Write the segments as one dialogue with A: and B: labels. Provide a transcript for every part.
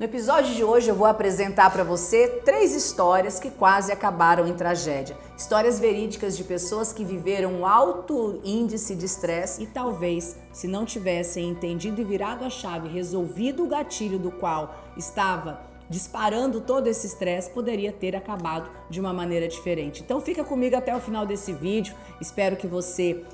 A: No episódio de hoje eu vou apresentar para você 3 histórias que quase acabaram em tragédia. Histórias verídicas de pessoas que viveram um alto índice de estresse e talvez, se não tivessem entendido e virado a chave, resolvido o gatilho do qual estava disparando todo esse estresse, poderia ter acabado de uma maneira diferente. Então fica comigo até o final desse vídeo. Espero que você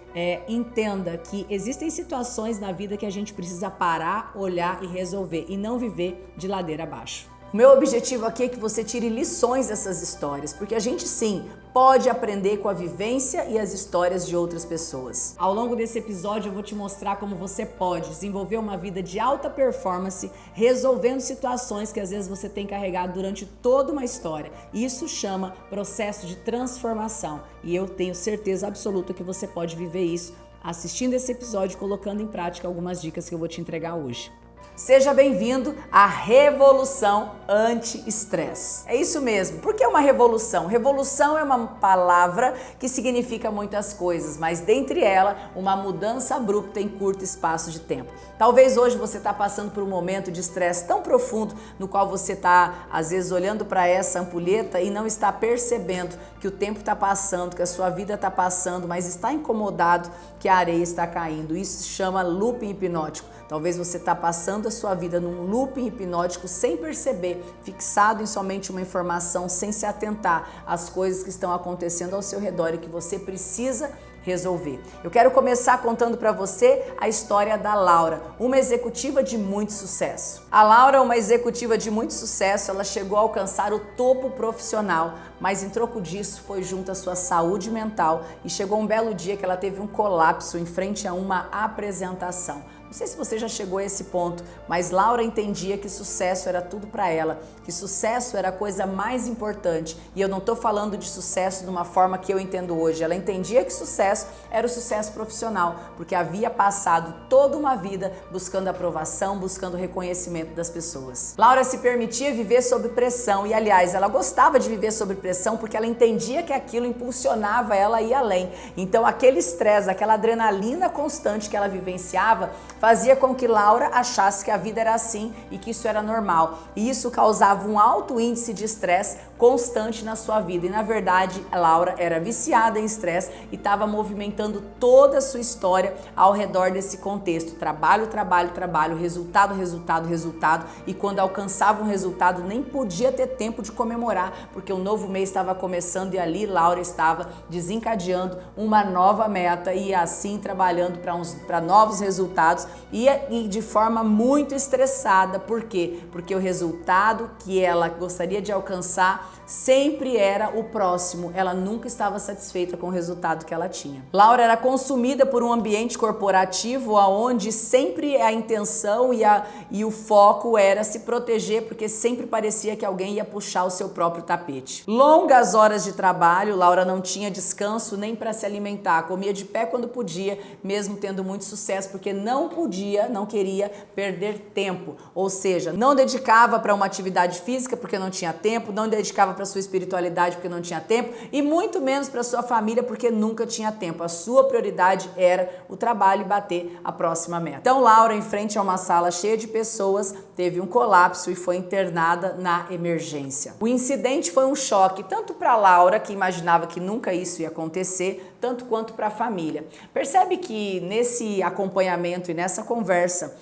A: entenda que existem situações na vida que a gente precisa parar, olhar e resolver e não viver de ladeira abaixo. O meu objetivo aqui é que você tire lições dessas histórias, porque a gente sim pode aprender com a vivência e as histórias de outras pessoas. Ao longo desse episódio eu vou te mostrar como você pode desenvolver uma vida de alta performance, resolvendo situações que às vezes você tem carregado durante toda uma história. Isso chama processo de transformação e eu tenho certeza absoluta que você pode viver isso assistindo esse episódio e colocando em prática algumas dicas que eu vou te entregar hoje. Seja bem-vindo à revolução anti-estresse. É isso mesmo. Por que uma revolução? Revolução é uma palavra que significa muitas coisas, mas dentre elas, uma mudança abrupta em curto espaço de tempo. Talvez hoje você está passando por um momento de estresse tão profundo no qual você está, às vezes, olhando para essa ampulheta e não está percebendo que o tempo está passando, que a sua vida está passando, mas está incomodado que a areia está caindo. Isso se chama looping hipnótico. Talvez você está passando a sua vida num looping hipnótico sem perceber, fixado em somente uma informação, sem se atentar às coisas que estão acontecendo ao seu redor e que você precisa resolver. Eu quero começar contando para você a história da Laura, uma executiva de muito sucesso. A Laura, uma executiva de muito sucesso, ela chegou a alcançar o topo profissional, mas em troco disso foi junto à sua saúde mental e chegou um belo dia que ela teve um colapso em frente a uma apresentação. Não sei se você já chegou a esse ponto, mas Laura entendia que sucesso era tudo para ela, que sucesso era a coisa mais importante. E eu não estou falando de sucesso de uma forma que eu entendo hoje. Ela entendia que sucesso era o sucesso profissional, porque havia passado toda uma vida buscando aprovação, buscando reconhecimento das pessoas. Laura se permitia viver sob pressão e, aliás, ela gostava de viver sob pressão porque ela entendia que aquilo impulsionava ela a ir além. Então, aquele estresse, aquela adrenalina constante que ela vivenciava, fazia com que Laura achasse que a vida era assim e que isso era normal. E isso causava um alto índice de estresse constante na sua vida. E na verdade, Laura era viciada em estresse e estava movimentando toda a sua história ao redor desse contexto. Trabalho, trabalho, trabalho, resultado, resultado, resultado. E quando alcançava um resultado, nem podia ter tempo de comemorar, porque o novo mês estava começando e ali Laura estava desencadeando uma nova meta e assim trabalhando para novos resultados. E de forma muito estressada. Por quê? Porque o resultado que ela gostaria de alcançar sempre era o próximo. Ela nunca estava satisfeita com o resultado que ela tinha. Laura era consumida por um ambiente corporativo onde sempre a intenção e o foco era se proteger, porque sempre parecia que alguém ia puxar o seu próprio tapete. Longas horas de trabalho, Laura não tinha descanso nem para se alimentar. Comia de pé quando podia, mesmo tendo muito sucesso, porque não queria perder tempo, ou seja, não dedicava para uma atividade física porque não tinha tempo, não dedicava para sua espiritualidade porque não tinha tempo e muito menos para sua família porque nunca tinha tempo. A sua prioridade era o trabalho e bater a próxima meta. Então Laura, em frente a uma sala cheia de pessoas, teve um colapso e foi internada na emergência. O incidente foi um choque tanto para Laura, que imaginava que nunca isso ia acontecer, tanto quanto para a família. Percebe que nesse acompanhamento e nessa conversa,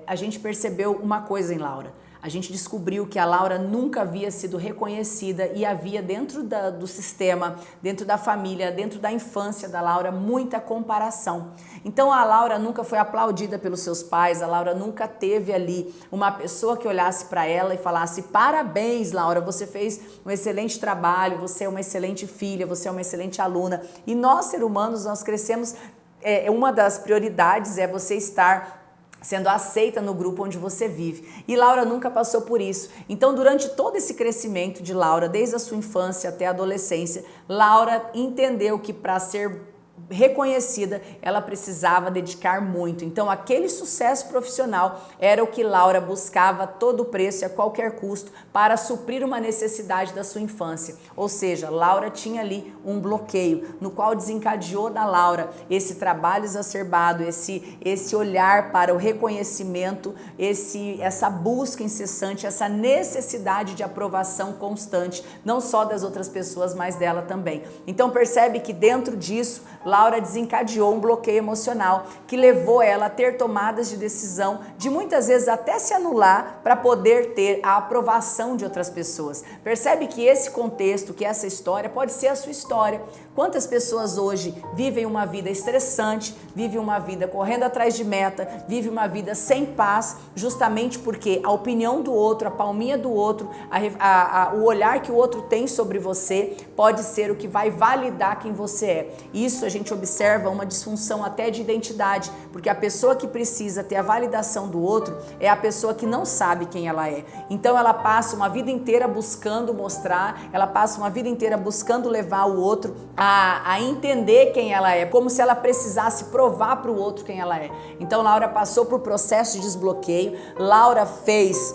A: a gente percebeu uma coisa em Laura. A gente descobriu que a Laura nunca havia sido reconhecida e havia dentro do sistema, dentro da família, dentro da infância da Laura, muita comparação. Então a Laura nunca foi aplaudida pelos seus pais, a Laura nunca teve ali uma pessoa que olhasse para ela e falasse: parabéns, Laura, você fez um excelente trabalho, você é uma excelente filha, você é uma excelente aluna. E nós, seres humanos, nós crescemos, uma das prioridades é você estar sendo aceita no grupo onde você vive. E Laura nunca passou por isso. Então, durante todo esse crescimento de Laura, desde a sua infância até a adolescência, Laura entendeu que para ser reconhecida, ela precisava dedicar muito. Então, aquele sucesso profissional era o que Laura buscava a todo preço e a qualquer custo para suprir uma necessidade da sua infância. Ou seja, Laura tinha ali um bloqueio, no qual desencadeou na Laura esse trabalho exacerbado, esse olhar para o reconhecimento, essa busca incessante, essa necessidade de aprovação constante, não só das outras pessoas, mas dela também. Então, percebe que dentro disso, Laura desencadeou um bloqueio emocional que levou ela a ter tomadas de decisão de muitas vezes até se anular para poder ter a aprovação de outras pessoas. Percebe que esse contexto, que essa história pode ser a sua história. Quantas pessoas hoje vivem uma vida estressante, vivem uma vida correndo atrás de meta, vivem uma vida sem paz, justamente porque a opinião do outro, a palminha do outro, o olhar que o outro tem sobre você pode ser o que vai validar quem você é. Isso a gente observa uma disfunção até de identidade, porque a pessoa que precisa ter a validação do outro é a pessoa que não sabe quem ela é. Então ela passa uma vida inteira buscando mostrar, ela passa uma vida inteira buscando levar o outro a entender quem ela é, como se ela precisasse provar para o outro quem ela é. Então Laura passou por processo de desbloqueio, Laura fez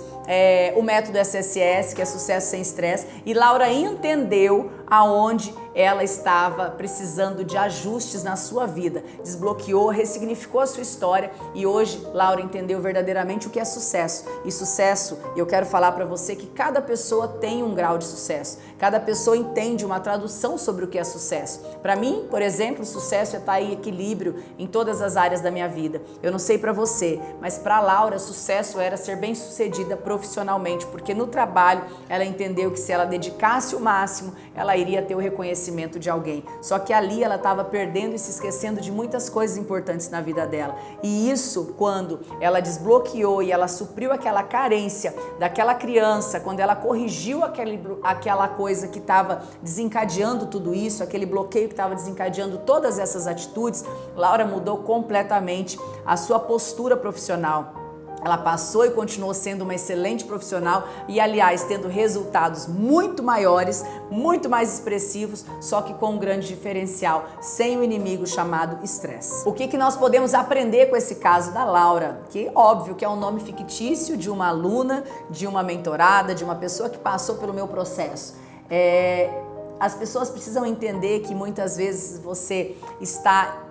A: o método SSS, que é sucesso sem estresse, e Laura entendeu aonde ela estava precisando de ajustes na sua vida, desbloqueou, ressignificou a sua história e hoje Laura entendeu verdadeiramente o que é sucesso. E sucesso, eu quero falar para você que cada pessoa tem um grau de sucesso, cada pessoa entende uma tradução sobre o que é sucesso. Para mim, por exemplo, sucesso é estar em equilíbrio em todas as áreas da minha vida. Eu não sei para você, mas para Laura, sucesso era ser bem-sucedida profissionalmente, porque no trabalho ela entendeu que se ela dedicasse o máximo, ela iria ter o reconhecimento de alguém. Só que ali ela estava perdendo e se esquecendo de muitas coisas importantes na vida dela. E isso, quando ela desbloqueou e ela supriu aquela carência daquela criança, quando ela corrigiu aquela coisa que estava desencadeando tudo isso, aquele bloqueio que estava desencadeando todas essas atitudes, Laura mudou completamente a sua postura profissional. Ela passou e continuou sendo uma excelente profissional e, aliás, tendo resultados muito maiores, muito mais expressivos, só que com um grande diferencial, sem o inimigo chamado estresse. O que nós podemos aprender com esse caso da Laura? Que, óbvio, que é um nome fictício de uma aluna, de uma mentorada, de uma pessoa que passou pelo meu processo. As pessoas precisam entender que muitas vezes você está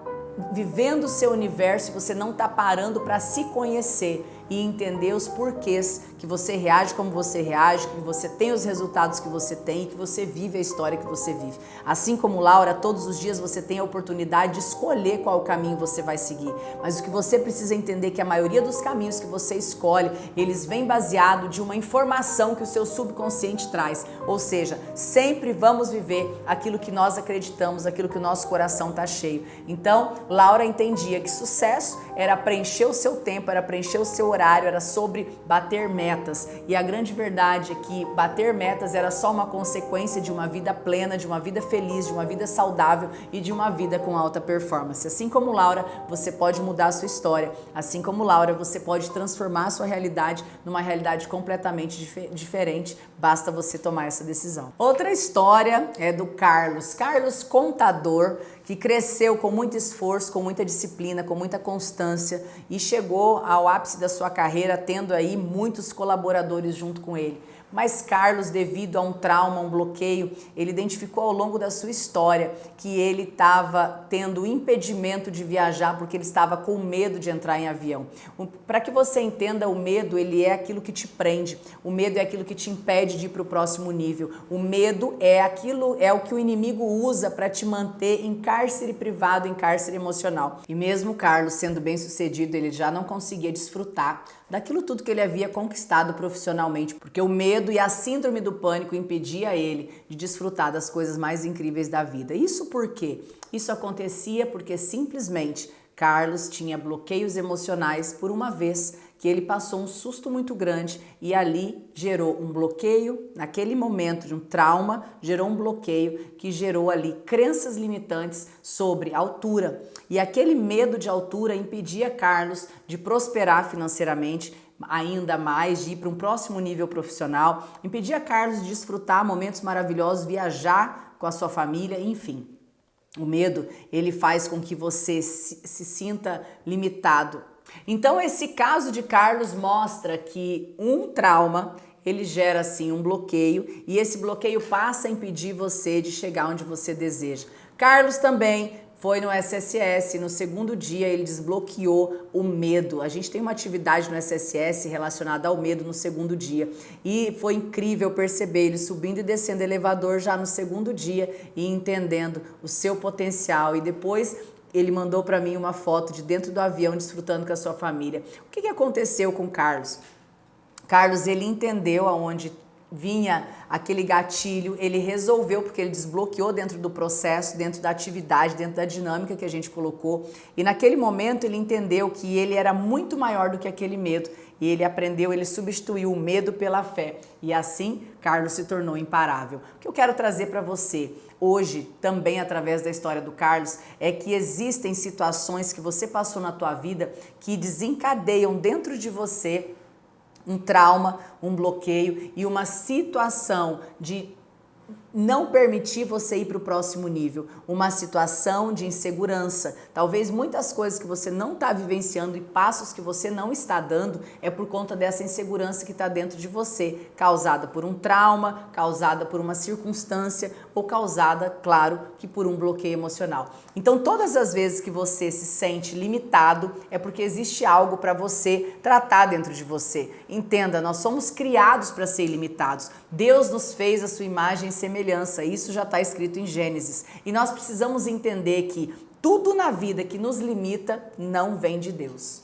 A: vivendo o seu universo e você não está parando para se conhecer e entender os porquês que você reage como você reage, que você tem os resultados que você tem e que você vive a história que você vive. Assim como Laura, todos os dias você tem a oportunidade de escolher qual caminho você vai seguir. Mas o que você precisa entender é que a maioria dos caminhos que você escolhe, eles vêm baseado de uma informação que o seu subconsciente traz. Ou seja, sempre vamos viver aquilo que nós acreditamos, aquilo que o nosso coração está cheio. Então, Laura entendia que sucesso era preencher o seu tempo, era preencher o seu horário, era sobre bater metas. E a grande verdade é que bater metas era só uma consequência de uma vida plena, de uma vida feliz, de uma vida saudável e de uma vida com alta performance. Assim como Laura, você pode mudar a sua história. Assim como Laura, você pode transformar a sua realidade numa realidade completamente diferente. Basta você tomar essa decisão. Outra história é do Carlos. Carlos, contador, que cresceu com muito esforço, com muita disciplina, com muita constância e chegou ao ápice da sua carreira tendo aí muitos colaboradores junto com ele. Mas Carlos, devido a um trauma, um bloqueio, ele identificou ao longo da sua história que ele estava tendo impedimento de viajar porque ele estava com medo de entrar em avião. Para que você entenda, o medo, ele é aquilo que te prende. O medo é aquilo que te impede de ir para o próximo nível. O medo é o que o inimigo usa para te manter em cárcere privado, em cárcere emocional. E mesmo Carlos, sendo bem-sucedido, ele já não conseguia desfrutar daquilo tudo que ele havia conquistado profissionalmente, porque o medo e a síndrome do pânico impedia ele de desfrutar das coisas mais incríveis da vida. Isso por quê? Isso acontecia porque simplesmente Carlos tinha bloqueios emocionais por uma vez que ele passou um susto muito grande e ali gerou um bloqueio, naquele momento de um trauma, gerou um bloqueio que gerou ali crenças limitantes sobre altura. E aquele medo de altura impedia Carlos de prosperar financeiramente, ainda mais, de ir para um próximo nível profissional, impedia Carlos de desfrutar momentos maravilhosos, viajar com a sua família, enfim. O medo, ele faz com que você se sinta limitado. Então, esse caso de Carlos mostra que um trauma, ele gera assim um bloqueio e esse bloqueio passa a impedir você de chegar onde você deseja. Carlos também foi no SSS, no segundo dia ele desbloqueou o medo. A gente tem uma atividade no SSS relacionada ao medo no segundo dia e foi incrível perceber ele subindo e descendo elevador já no segundo dia e entendendo o seu potencial. E depois ele mandou para mim uma foto de dentro do avião desfrutando com a sua família. O que aconteceu com Carlos? Carlos, ele entendeu aonde vinha aquele gatilho, ele resolveu, porque ele desbloqueou dentro do processo, dentro da atividade, dentro da dinâmica que a gente colocou. E naquele momento ele entendeu que ele era muito maior do que aquele medo. E ele aprendeu, ele substituiu o medo pela fé. E assim, Carlos se tornou imparável. O que eu quero trazer para você hoje, também através da história do Carlos, é que existem situações que você passou na tua vida que desencadeiam dentro de você um trauma, um bloqueio e uma situação de não permitir você ir para o próximo nível, uma situação de insegurança. Talvez muitas coisas que você não está vivenciando e passos que você não está dando é por conta dessa insegurança que está dentro de você, causada por um trauma, causada por uma circunstância ou causada, claro, que por um bloqueio emocional. Então, todas as vezes que você se sente limitado, é porque existe algo para você tratar dentro de você. Entenda, nós somos criados para ser ilimitados. Deus nos fez a sua imagem e semelhança. Isso já está escrito em Gênesis. E nós precisamos entender que tudo na vida que nos limita não vem de Deus.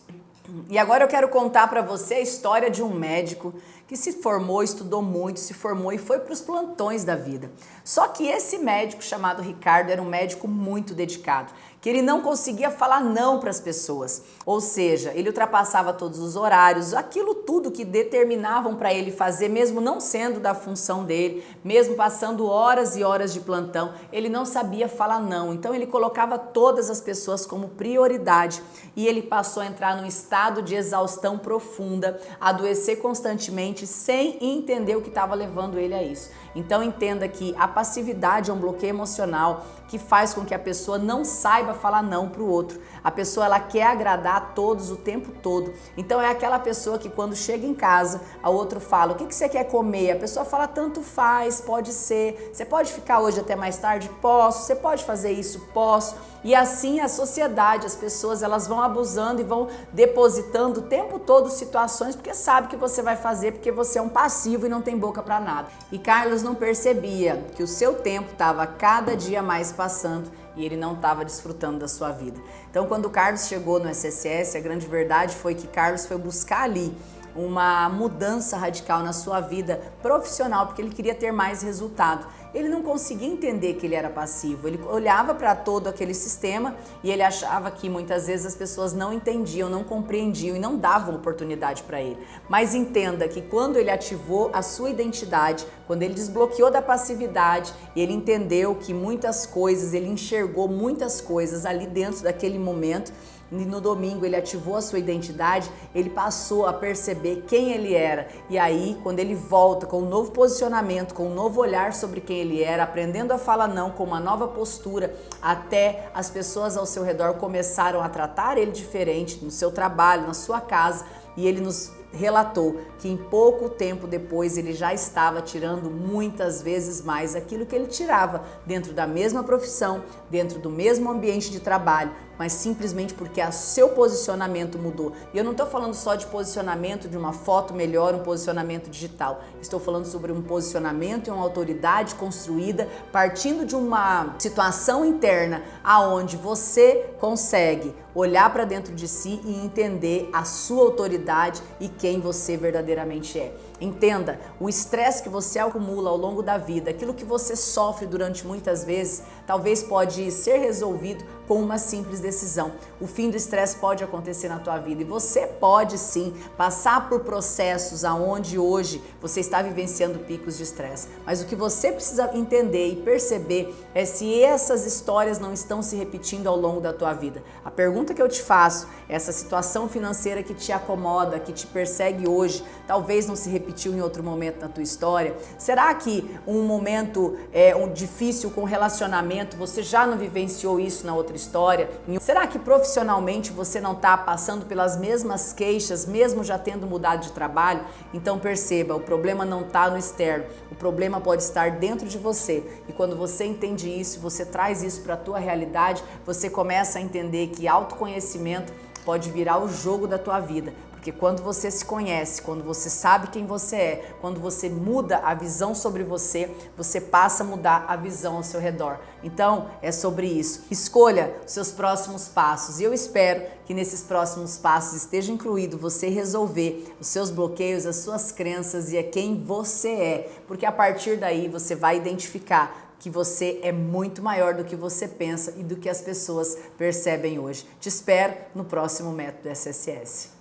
A: E agora eu quero contar para você a história de um médico que se formou, estudou muito, se formou e foi para os plantões da vida. Só que esse médico chamado Ricardo era um médico muito dedicado, que ele não conseguia falar não para as pessoas. Ou seja, ele ultrapassava todos os horários, aquilo tudo que determinavam para ele fazer, mesmo não sendo da função dele, mesmo passando horas e horas de plantão, ele não sabia falar não. Então ele colocava todas as pessoas como prioridade e ele passou a entrar num estado de exaustão profunda, adoecer constantemente, sem entender o que estava levando ele a isso. Então entenda que a passividade é um bloqueio emocional que faz com que a pessoa não saiba falar não para o outro. A pessoa, ela quer agradar a todos o tempo todo. Então é aquela pessoa que quando chega em casa, o outro fala, o que você quer comer? A pessoa fala, tanto faz, pode ser. Você pode ficar hoje até mais tarde? Posso. Você pode fazer isso? Posso. E assim a sociedade, as pessoas, elas vão abusando e vão depositando o tempo todo situações porque sabe que você vai fazer, porque você é um passivo e não tem boca para nada. E Carlos não percebia que o seu tempo estava cada dia mais passando e ele não estava desfrutando da sua vida. Então, quando o Carlos chegou no SSS, a grande verdade foi que Carlos foi buscar ali uma mudança radical na sua vida profissional, porque ele queria ter mais resultado. Ele não conseguia entender que ele era passivo, ele olhava para todo aquele sistema e ele achava que muitas vezes as pessoas não entendiam, não compreendiam e não davam oportunidade para ele. Mas entenda que quando ele ativou a sua identidade, quando ele desbloqueou da passividade, ele entendeu que muitas coisas, ele enxergou muitas coisas ali dentro daquele momento. E no domingo ele ativou a sua identidade, ele passou a perceber quem ele era. E aí, quando ele volta com um novo posicionamento, com um novo olhar sobre quem ele era, aprendendo a falar não, com uma nova postura, até as pessoas ao seu redor começaram a tratar ele diferente no seu trabalho, na sua casa. E ele nos relatou que em pouco tempo depois ele já estava tirando muitas vezes mais aquilo que ele tirava dentro da mesma profissão, dentro do mesmo ambiente de trabalho, mas simplesmente porque o seu posicionamento mudou. E eu não estou falando só de posicionamento de uma foto melhor, um posicionamento digital. Estou falando sobre um posicionamento e uma autoridade construída partindo de uma situação interna aonde você consegue olhar para dentro de si e entender a sua autoridade e quem você verdadeiramente é. Entenda, o estresse que você acumula ao longo da vida, aquilo que você sofre durante muitas vezes, talvez pode ser resolvido com uma simples decisão. O fim do estresse pode acontecer na tua vida e você pode sim passar por processos aonde hoje você está vivenciando picos de estresse. Mas o que você precisa entender e perceber é se essas histórias não estão se repetindo ao longo da tua vida. A pergunta que eu te faço, essa situação financeira que te acomoda, que te persegue hoje, talvez não se repita repetiu em outro momento na tua história? Será que um momento difícil com relacionamento, você já não vivenciou isso na outra história? Será que profissionalmente você não está passando pelas mesmas queixas, mesmo já tendo mudado de trabalho? Então perceba, o problema não está no externo, o problema pode estar dentro de você. E quando você entende isso, você traz isso para a tua realidade, você começa a entender que autoconhecimento pode virar o jogo da tua vida. Porque quando você se conhece, quando você sabe quem você é, quando você muda a visão sobre você, você passa a mudar a visão ao seu redor. Então, é sobre isso. Escolha os seus próximos passos e eu espero que nesses próximos passos esteja incluído você resolver os seus bloqueios, as suas crenças e quem você é. Porque a partir daí você vai identificar que você é muito maior do que você pensa e do que as pessoas percebem hoje. Te espero no próximo Método SSS.